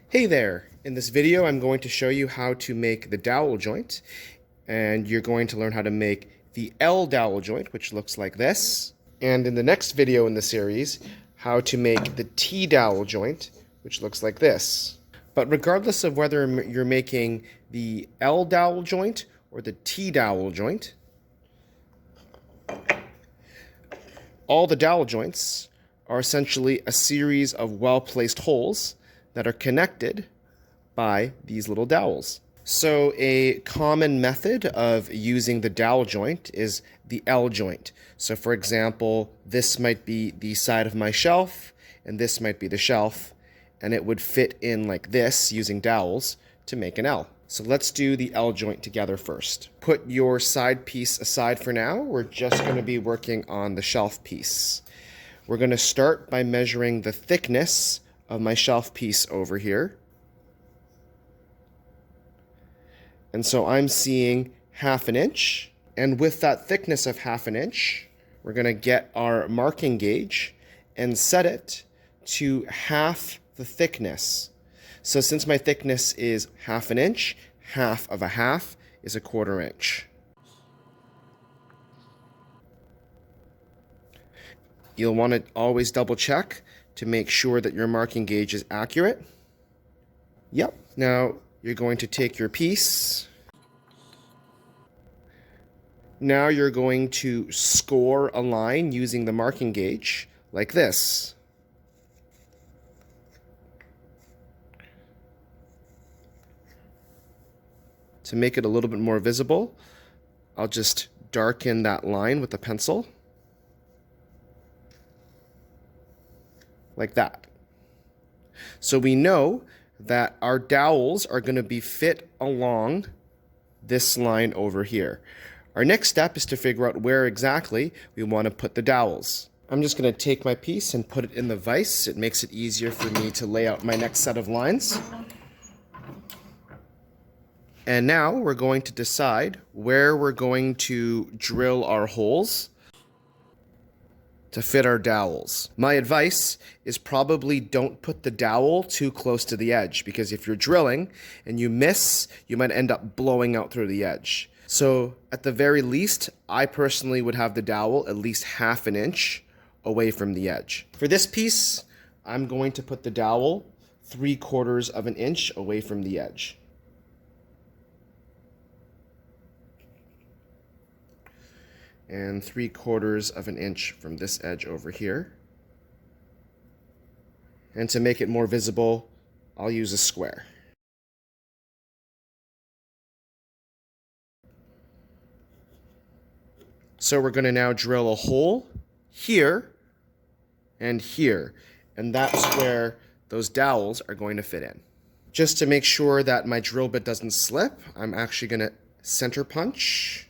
Hey there! In this video I'm going to show you how to make the dowel joint, and you're going to learn how to make the L dowel joint, which looks like this, and in the next video in the series how to make the T dowel joint, which looks like this. But regardless of whether you're making the L dowel joint or the T dowel joint, all the dowel joints are essentially a series of well-placed holes that are connected by these little dowels. So a common method of using the dowel joint is the L joint. So for example, this might be the side of my shelf, and this might be the shelf, and it would fit in like this using dowels to make an L. So let's do the L joint together first. Put your side piece aside for now. We're just going to be working on the shelf piece. We're going to start by measuring the thickness of my shelf piece over here. And so I'm seeing 1/2 inch. And with that thickness of 1/2 inch, we're going to get our marking gauge and set it to half the thickness. So since my thickness is 1/2 inch, 1/2 of a 1/2 is 1/4 inch. You'll want to always double check to make sure that your marking gauge is accurate. Yep. Now you're going to take your piece. Now you're going to score a line using the marking gauge like this. To make it a little bit more visible, I'll just darken that line with a pencil. Like that. So we know that our dowels are going to be fit along this line over here. Our next step is to figure out where exactly we want to put the dowels. I'm just going to take my piece and put it in the vise. It makes it easier for me to lay out my next set of lines. And now we're going to decide where we're going to drill our holes to fit our dowels. My advice is probably don't put the dowel too close to the edge, because if you're drilling and you miss, you might end up blowing out through the edge. So at the very least, I personally would have the dowel at least 1/2 inch away from the edge. For this piece, I'm going to put the dowel 3/4 inch away from the edge. And 3/4 inch from this edge over here. And to make it more visible, I'll use a square. So we're going to now drill a hole here and here, and that's where those dowels are going to fit in. Just to make sure that my drill bit doesn't slip, I'm actually going to center punch.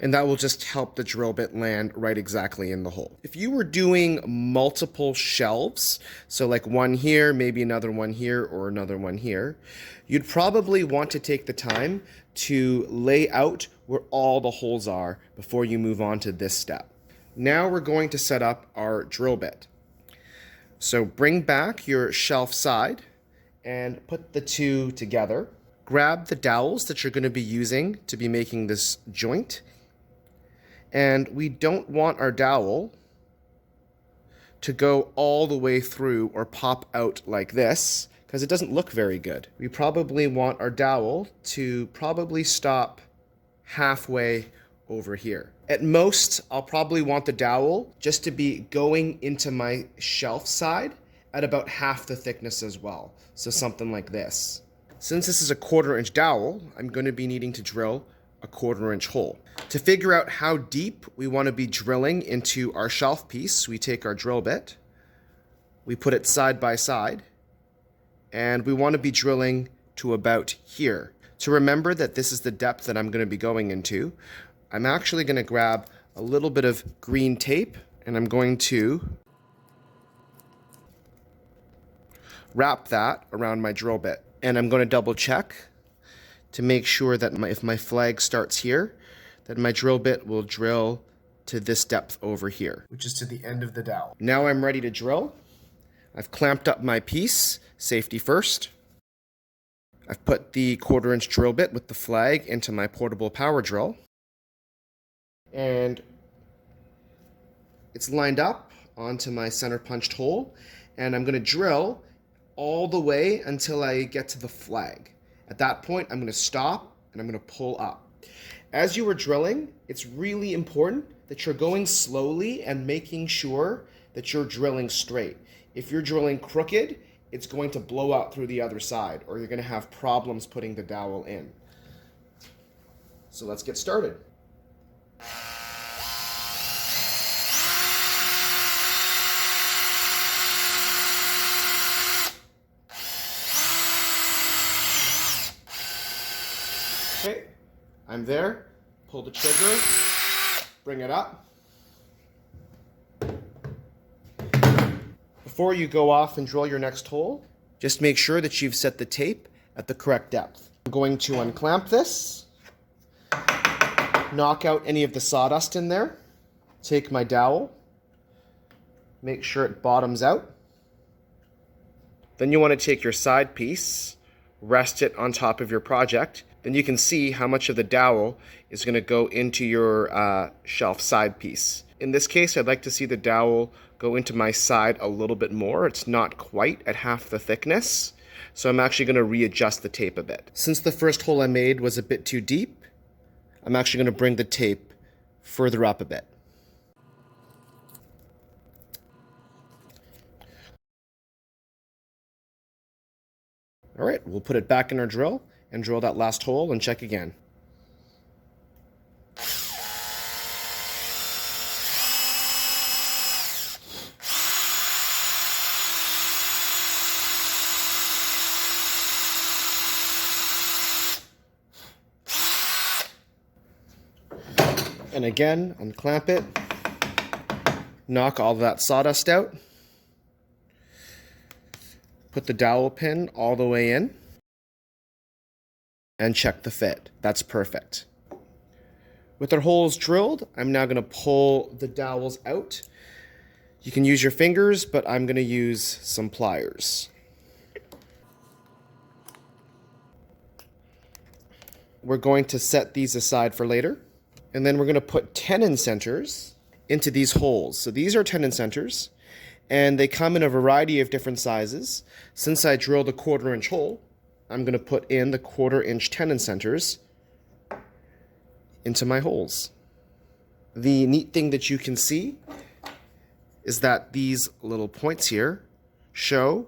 And that will just help the drill bit land right exactly in the hole. If you were doing multiple shelves, so like one here, maybe another one here, or another one here, you'd probably want to take the time to lay out where all the holes are before you move on to this step. Now we're going to set up our drill bit. So bring back your shelf side and put the two together. Grab the dowels that you're going to be using to be making this joint. And we don't want our dowel to go all the way through or pop out like this, because it doesn't look very good. We probably want our dowel to probably stop halfway over here. At most, I'll probably want the dowel just to be going into my shelf side at about 1/2 the thickness as well. So something like this. Since this is a 1/4 inch dowel, I'm going to be needing to drill a 1/4 inch hole. To figure out how deep we want to be drilling into our shelf piece, we take our drill bit, we put it side by side, and we want to be drilling to about here. To remember that this is the depth that I'm going to be going into, I'm actually going to grab a little bit of green tape, and I'm going to wrap that around my drill bit. And I'm going to double check to make sure that if my flag starts here, then my drill bit will drill to this depth over here, which is to the end of the dowel. Now I'm ready to drill. I've clamped up my piece, safety first. I've put the 1/4 inch drill bit with the flag into my portable power drill. And it's lined up onto my center punched hole. And I'm going to drill all the way until I get to the flag. At that point, I'm going to stop and I'm going to pull up. As you are drilling, it's really important that you're going slowly and making sure that you're drilling straight. If you're drilling crooked, it's going to blow out through the other side, or you're going to have problems putting the dowel in. So let's get started. Okay, I'm there. Pull the trigger, bring it up. Before you go off and drill your next hole, just make sure that you've set the tape at the correct depth. I'm going to unclamp this, knock out any of the sawdust in there, take my dowel, make sure it bottoms out. Then you want to take your side piece, rest it on top of your project. Then you can see how much of the dowel is going to go into your shelf side piece. In this case, I'd like to see the dowel go into my side a little bit more. It's not quite at half the thickness, so I'm actually going to readjust the tape a bit. Since the first hole I made was a bit too deep, I'm actually going to bring the tape further up a bit. All right, we'll put it back in our drill and drill that last hole and check again. And again, unclamp it, knock all that sawdust out, put the dowel pin all the way in, and check the fit. That's perfect. With our holes drilled, I'm now going to pull the dowels out. You can use your fingers, but I'm going to use some pliers. We're going to set these aside for later. And then we're going to put tenon centers into these holes. So these are tenon centers, and they come in a variety of different sizes. Since I drilled a 1/4 inch hole, I'm going to put in the 1/4 inch tenon centers into my holes. The neat thing that you can see is that these little points here show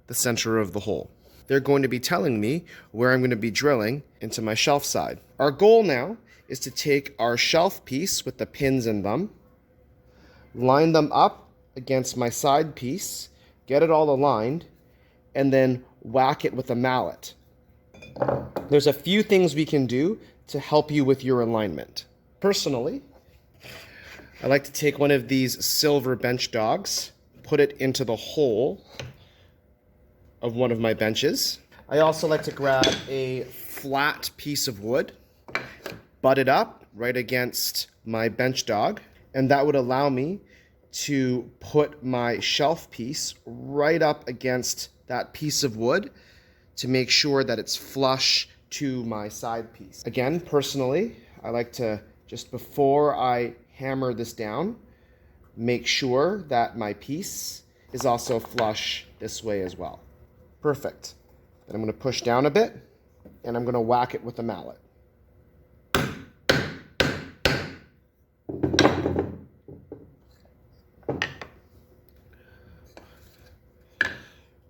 the center of the hole. They're going to be telling me where I'm going to be drilling into my shelf side. Our goal now is to take our shelf piece with the pins in them, line them up against my side piece, get it all aligned, and then whack it with a mallet. There's a few things we can do to help you with your alignment. Personally, I like to take one of these silver bench dogs, put it into the hole of one of my benches. I also like to grab a flat piece of wood, butt it up right against my bench dog, and that would allow me to put my shelf piece right up against that piece of wood to make sure that it's flush to my side piece. Again, personally, I like to, just before I hammer this down, make sure that my piece is also flush this way as well. Perfect. Then I'm going to push down a bit, and I'm going to whack it with a mallet.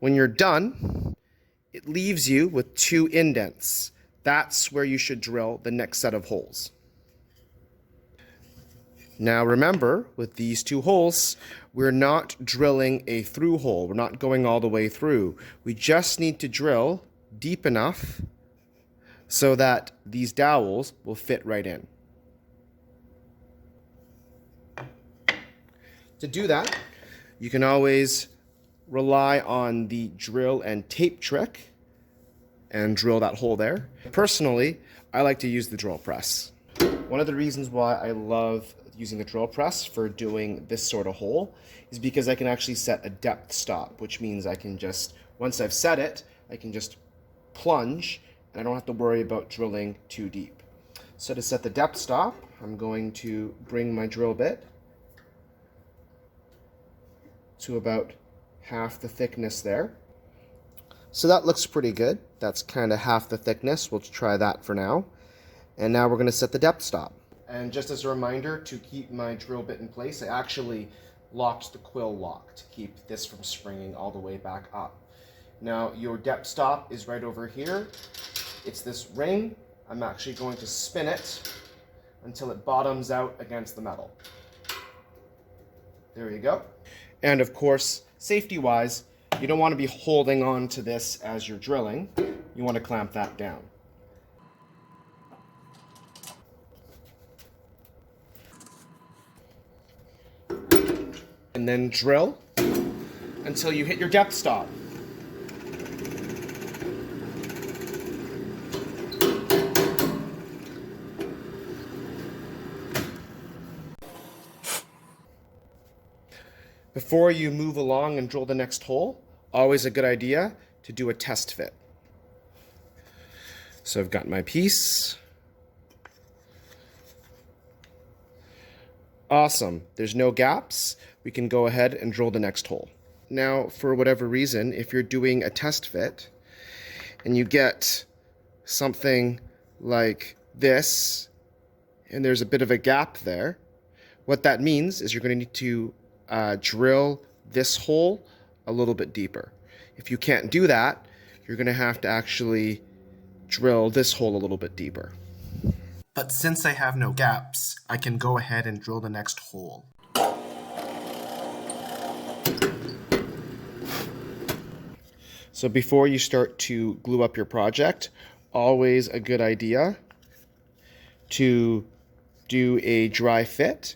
When you're done, it leaves you with 2 indents. That's where you should drill the next set of holes. Now remember, with these 2 holes, we're not drilling a through hole. We're not going all the way through. We just need to drill deep enough so that these dowels will fit right in. To do that, you can always rely on the drill and tape trick and drill that hole there. Personally, I like to use the drill press. One of the reasons why I love using the drill press for doing this sort of hole is because I can actually set a depth stop, which means I can just, once I've set it, I can just plunge and I don't have to worry about drilling too deep. So to set the depth stop, I'm going to bring my drill bit to about half the thickness there. So that looks pretty good. That's kind of half the thickness. We'll try that for now. And now we're going to set the depth stop. And just as a reminder, to keep my drill bit in place, I actually locked the quill lock to keep this from springing all the way back up. Now your depth stop is right over here. It's this ring. I'm actually going to spin it until it bottoms out against the metal. There you go. And of course, safety-wise, you don't want to be holding on to this as you're drilling. You want to clamp that down. And then drill until you hit your depth stop. Before you move along and drill the next hole, always a good idea to do a test fit. So I've got my piece. Awesome. There's no gaps. We can go ahead and drill the next hole. Now, for whatever reason, if you're doing a test fit and you get something like this, and there's a bit of a gap there, what that means is you're going to need to drill this hole a little bit deeper. If you can't do that, you're going to have to actually drill this hole a little bit deeper. But since I have no gaps, I can go ahead and drill the next hole. So before you start to glue up your project, always a good idea to do a dry fit,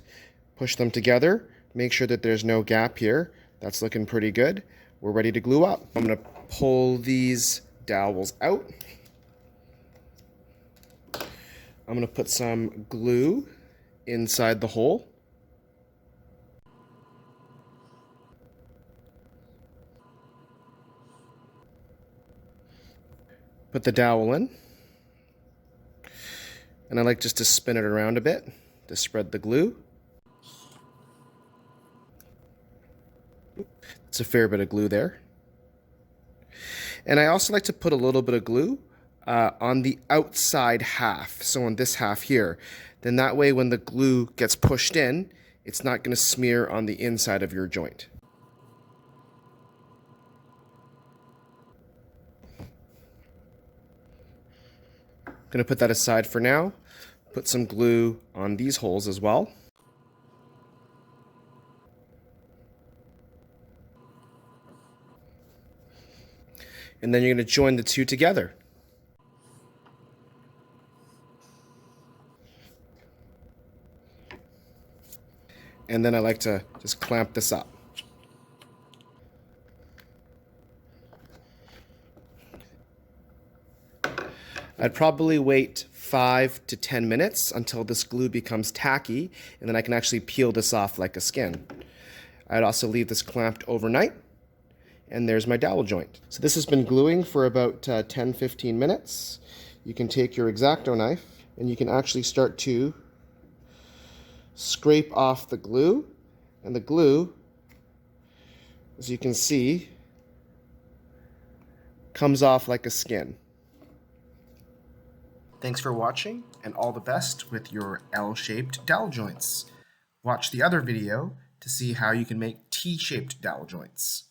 push them together, make sure that there's no gap here. That's looking pretty good. We're ready to glue up. I'm going to pull these dowels out. I'm going to put some glue inside the hole. Put the dowel in. And I like just to spin it around a bit to spread the glue. It's a fair bit of glue there. And I also like to put a little bit of glue on the outside half, so on this half here. Then that way when the glue gets pushed in, it's not going to smear on the inside of your joint. I'm going to put that aside for now. Put some glue on these holes as well. And then you're going to join the two together. And then I like to just clamp this up. I'd probably wait 5 to 10 minutes until this glue becomes tacky, and then I can actually peel this off like a skin. I'd also leave this clamped overnight, and there's my dowel joint. So this has been gluing for about 10-15 minutes. You can take your X-Acto knife, and you can actually start to scrape off the glue, and the glue, as you can see, comes off like a skin. Thanks for watching, and all the best with your L-shaped dowel joints. Watch the other video to see how you can make T-shaped dowel joints.